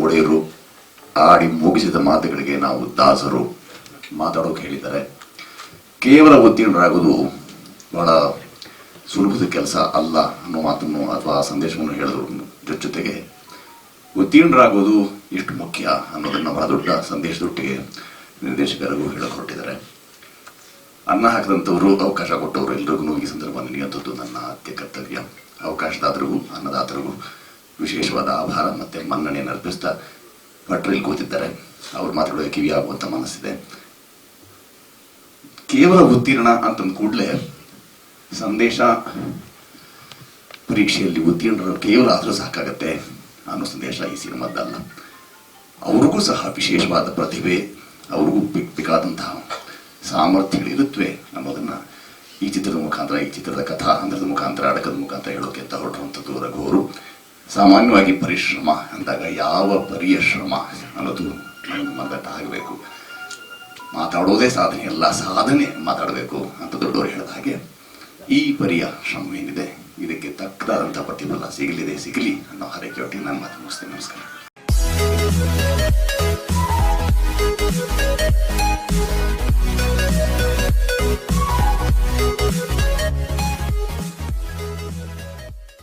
ಒಡೆಯರು ಆಡಿ ಮುಗಿಸಿದ ಮಾತುಗಳಿಗೆ ನಾವು ದಾಸರು ಮಾತಾಡೋಕೆ ಹೇಳಿದ್ದಾರೆ. ಕೇವಲ ಉತ್ತೀರ್ಣರಾಗೋದು ಬಹಳ ಸುಲಭದ ಕೆಲಸ ಅಲ್ಲ ಅನ್ನೋ ಮಾತನ್ನು ಅಥವಾ ಸಂದೇಶವನ್ನು ಹೇಳಿದ್ರು. ಜೊತೆಗೆ ಉತ್ತೀರ್ಣರಾಗೋದು ಎಷ್ಟು ಮುಖ್ಯ ಅನ್ನೋದನ್ನ ಬಹಳ ದೊಡ್ಡ ಸಂದೇಶದೊಟ್ಟಿಗೆ ನಿರ್ದೇಶಕರಿಗೂ ಹೇಳಕ್ ಹೊರಟಿದ್ದಾರೆ. ಅನ್ನ ಹಾಕಿದಂಥವರು, ಅವಕಾಶ ಕೊಟ್ಟವರು ಎಲ್ರಿಗೂ ಈ ಸಂದರ್ಭ ನೀಡುವಂಥದ್ದು ನನ್ನ ಆದ್ಯ ಕರ್ತವ್ಯ. ಅವಕಾಶದಾತರಿಗೂ ಅನ್ನದಾತರಿಗೂ ವಿಶೇಷವಾದ ಆಭಾರ ಮತ್ತೆ ಮನ್ನಣೆಯನ್ನು ಅರ್ಪಿಸ್ತಾ ಭಟ್ರಲ್ಲಿ ಕೂತಿದ್ದಾರೆ. ಅವ್ರ ಮಾತುಗಳಿಗೆ ಕಿವಿಯಾಗುವಂತ ಮನಸ್ಸಿದೆ. ಕೇವಲ ಉತ್ತೀರ್ಣ ಅಂತಂದ ಕೂಡಲೇ ಸಂದೇಶ ಪರೀಕ್ಷೆಯಲ್ಲಿ ಉತ್ತೀರ್ಣರು ಕೇವಲ ಆದರೂ ಸಾಕಾಗತ್ತೆ ಅನ್ನೋ ಸಂದೇಶ ಈ ಸಿನಿಮಾದಲ್ಲ. ಅವ್ರಿಗೂ ಸಹ ವಿಶೇಷವಾದ ಪ್ರತಿಭೆ, ಅವ್ರಿಗೂ ಬೇಕಾದಂತಹ ಸಾಮರ್ಥ್ಯಗಳಿರುತ್ತವೆ ಅನ್ನೋದನ್ನ ಈ ಚಿತ್ರದ ಮುಖಾಂತರ, ಈ ಚಿತ್ರದ ಕಥಾ ಹಂತದ ಮುಖಾಂತರ, ಅಡಕದ ಮುಖಾಂತರ ಹೇಳೋಕೆ ಅಂತ ಹೊರಟುವಂಥದ್ದು ರಘು ಅವರು. ಸಾಮಾನ್ಯವಾಗಿ ಪರಿಶ್ರಮ ಅಂದಾಗ ಯಾವ ಪರಿಯ ಶ್ರಮ ಅನ್ನೋದು ನಮಗೆ ಮನದಟ್ಟ ಆಗಬೇಕು. ಮಾತಾಡೋದೇ ಸಾಧನೆ ಅಲ್ಲ, ಸಾಧನೆ ಮಾತಾಡಬೇಕು ಅಂತ ದೊಡ್ಡವರು ಹೇಳಿದ ಹಾಗೆ ಈ ಪರಿಯ ಶ್ರಮ ಏನಿದೆ ಇದಕ್ಕೆ ತಕ್ಕದಾದಂಥ ಪ್ರತಿಫಲ ಸಿಗಲಿ ಅನ್ನೋ ಹರಕೆಯೊಟ್ಟಿಗೆ ನಾನು ಮಾತು ಮುಗಿಸ್ತೇನೆ. ನಮಸ್ಕಾರ.